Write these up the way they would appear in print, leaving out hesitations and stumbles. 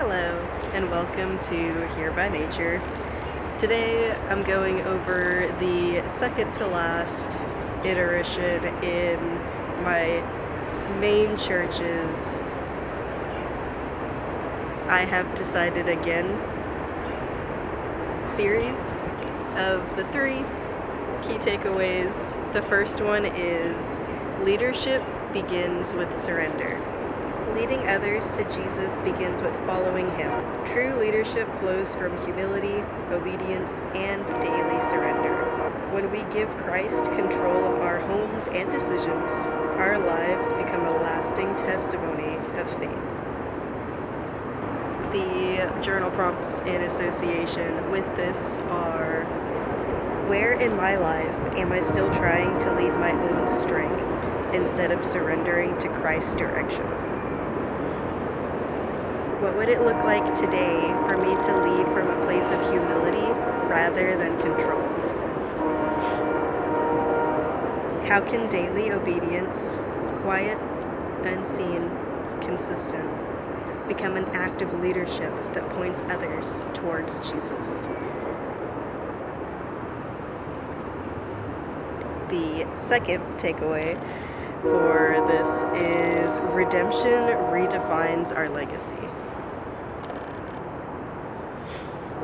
Hello, and welcome to Here by Nature. Today I'm going over the second to last iteration in my main church's I Have Decided Again series of the 3 key takeaways. The first one is leadership begins with surrender. Leading others to Jesus begins with following Him. True leadership flows from humility, obedience, and daily surrender. When we give Christ control of our homes and decisions, our lives become a lasting testimony of faith. The journal prompts in association with this are: where in my life am I still trying to lead my own strength instead of surrendering to Christ's direction? What would it look like today for me to lead from a place of humility rather than control? How can daily obedience, quiet, unseen, consistent, become an act of leadership that points others towards Jesus? The second takeaway for this is redemption redefines our legacy.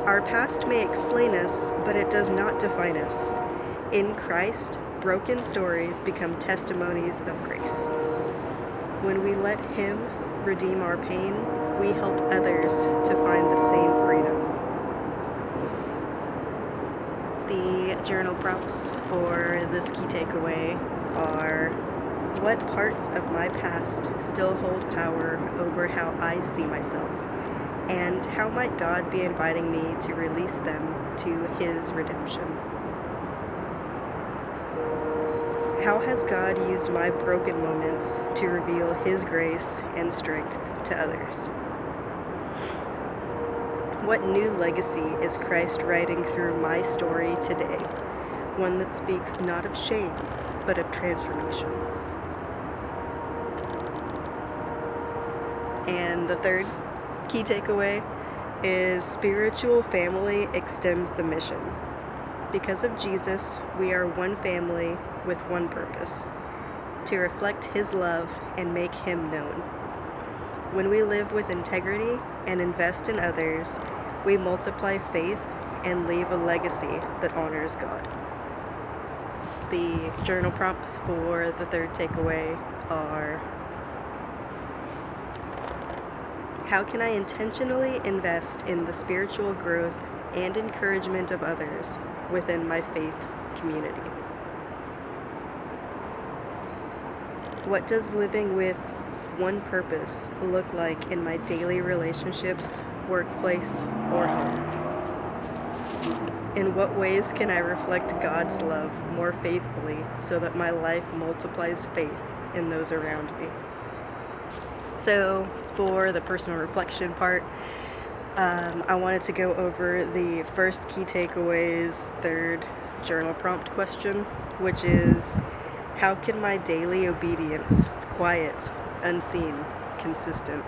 Our past may explain us, but it does not define us. In Christ, broken stories become testimonies of grace. When we let Him redeem our pain, we help others to find the same freedom. The journal prompts for this key takeaway are: what parts of my past still hold power over how I see myself? And how might God be inviting me to release them to His redemption? How has God used my broken moments to reveal His grace and strength to others? What new legacy is Christ writing through my story today? One that speaks not of shame, but of transformation. And the third key takeaway is spiritual family extends the mission. Because of Jesus, we are one family with one purpose: to reflect His love and make Him known. When we live with integrity and invest in others, we multiply faith and leave a legacy that honors God. The journal prompts for the third takeaway are: how can I intentionally invest in the spiritual growth and encouragement of others within my faith community? What does living with one purpose look like in my daily relationships, workplace, or home? In what ways can I reflect God's love more faithfully so that my life multiplies faith in those around me? So, for the personal reflection part, I wanted to go over the first key takeaways, third journal prompt question, which is: how can my daily obedience, quiet, unseen, consistent,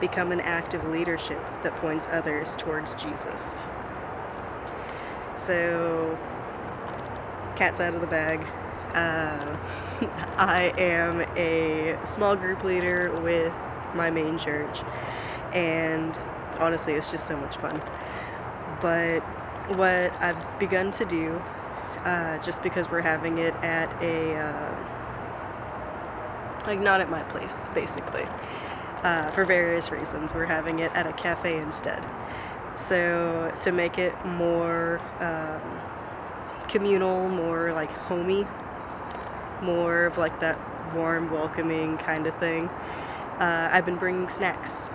become an act of leadership that points others towards Jesus? So, cat's out of the bag. I am a small group leader with my main church, and honestly it's just so much fun. But what I've begun to do, just because we're having it at a not at my place basically, for various reasons, we're having it at a cafe instead. So to make it more communal, more like homey, more of like that warm, welcoming kind of thing, I've been bringing snacks,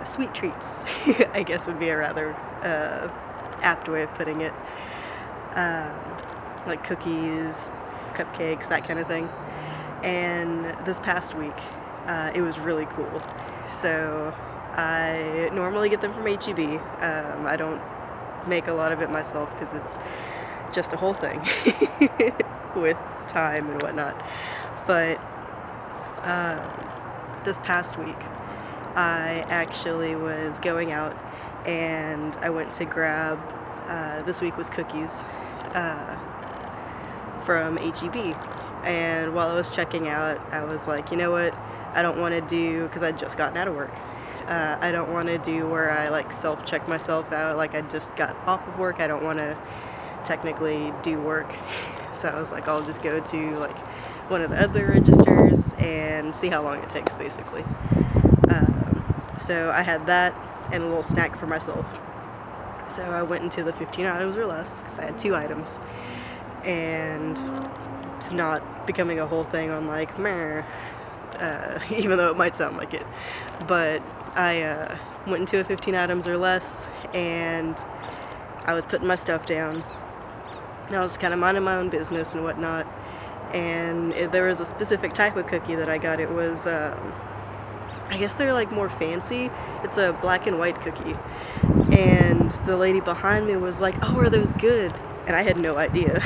sweet treats, I guess would be a rather apt way of putting it, like cookies, cupcakes, that kind of thing. And this past week, it was really cool. So I normally get them from H-E-B. I don't make a lot of it myself because it's just a whole thing with time and whatnot. But this past week, I actually was going out and I went to grab, this week was cookies from HEB. And while I was checking out, I was like, you know what, I don't want to do, because I'd just gotten out of work. I don't want to do where I like self-check myself out, like I just got off of work. I don't want to technically do work. So I was like, I'll just go to like one of the other registers and see how long it takes, basically. So I had that and a little snack for myself. So I went into the 15 items or less, because I had 2 items. And it's not becoming a whole thing on like, meh, even though it might sound like it. But I went into a 15 items or less, and I was putting my stuff down. And I was kind of minding my own business and whatnot. And there was a specific type of cookie that I got. It was, I guess they're like more fancy. It's a black and white cookie. And the lady behind me was like, oh, are those good? And I had no idea.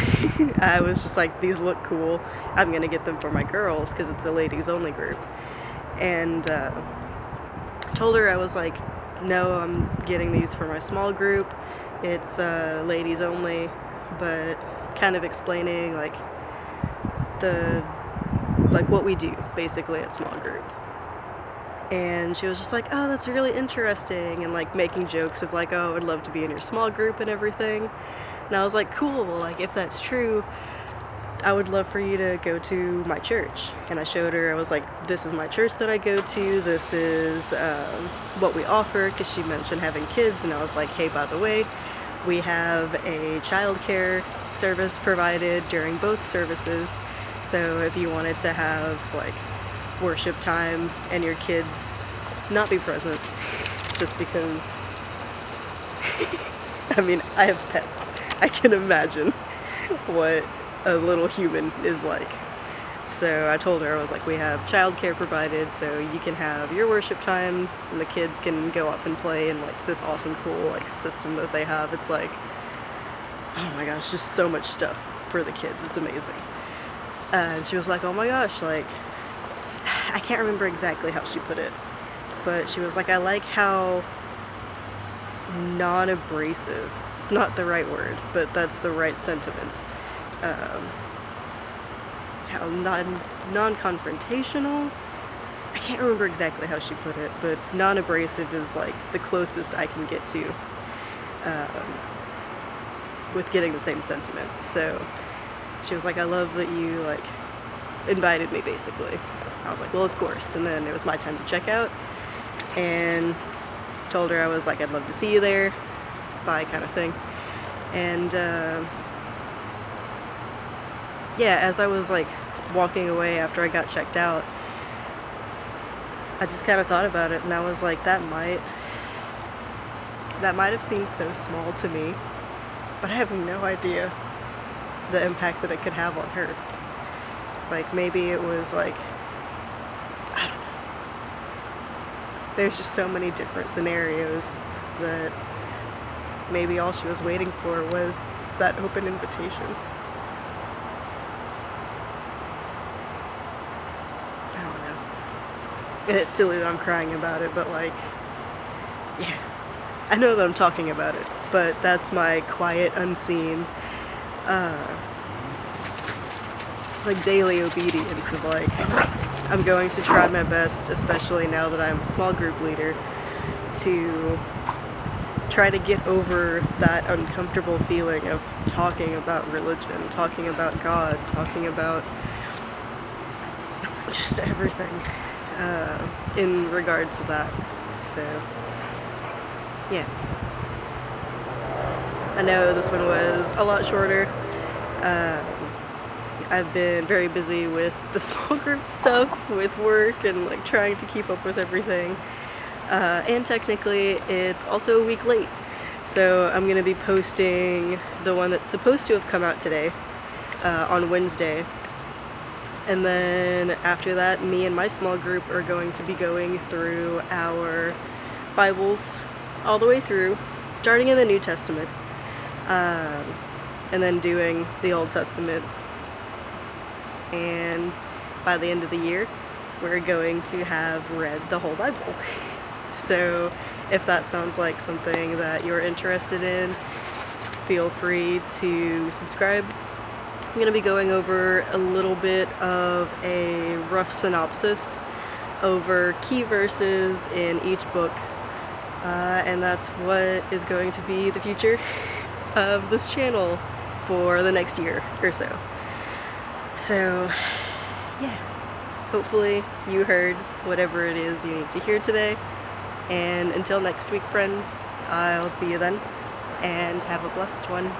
I was just like, these look cool. I'm going to get them for my girls because it's a ladies only group. And told her, I was like, no, I'm getting these for my small group. It's ladies only, but kind of explaining like what we do basically at small group. And she was just like, oh, that's really interesting, and like making jokes of like, oh, I'd love to be in your small group and everything. And I was like, cool, like if that's true, I would love for you to go to my church. And I showed her, I was like, this is my church that I go to, this is what we offer, because she mentioned having kids. And I was like, hey, by the way, we have a childcare service provided during both services. So if you wanted to have like worship time and your kids not be present just because I mean, I have pets. I can imagine what a little human is like. So I told her, I was like, we have childcare provided, so you can have your worship time and the kids can go up and play in like this awesome cool like system that they have. It's like, oh my gosh, just so much stuff for the kids. It's amazing. And she was like, oh my gosh, like, I can't remember exactly how she put it, but she was like, I like how non-abrasive, it's not the right word, but that's the right sentiment, how non-confrontational, I can't remember exactly how she put it, but non-abrasive is like the closest I can get to with getting the same sentiment. So she was like, I love that you like invited me, basically. I was like, well, of course. And then it was my time to check out, and told her, I was like, I'd love to see you there, bye, kind of thing. And yeah, as I was like walking away after I got checked out, I just kind of thought about it, and I was like, that might have seemed so small to me, but I have no idea the impact that it could have on her. Like, maybe it was like, I don't know. There's just so many different scenarios that maybe all she was waiting for was that open invitation. I don't know. And it's silly that I'm crying about it, but like, yeah. I know that I'm talking about it, but that's my quiet, unseen, like daily obedience of like, I'm going to try my best, especially now that I'm a small group leader, to try to get over that uncomfortable feeling of talking about religion, talking about God, talking about just everything in regard to that. So, yeah. I know this one was a lot shorter. I've been very busy with the small group stuff, with work, and like trying to keep up with everything. And technically, it's also a week late. So I'm going to be posting the one that's supposed to have come out today on Wednesday. And then after that, me and my small group are going to be going through our Bibles all the way through, starting in the New Testament, and then doing the Old Testament. And by the end of the year, we're going to have read the whole Bible. So if that sounds like something that you're interested in, feel free to subscribe. I'm going to be going over a little bit of a rough synopsis over key verses in each book, and that's what is going to be the future of this channel for the next year or so. So yeah, hopefully you heard whatever it is you need to hear today, and until next week, friends, I'll see you then, and have a blessed one.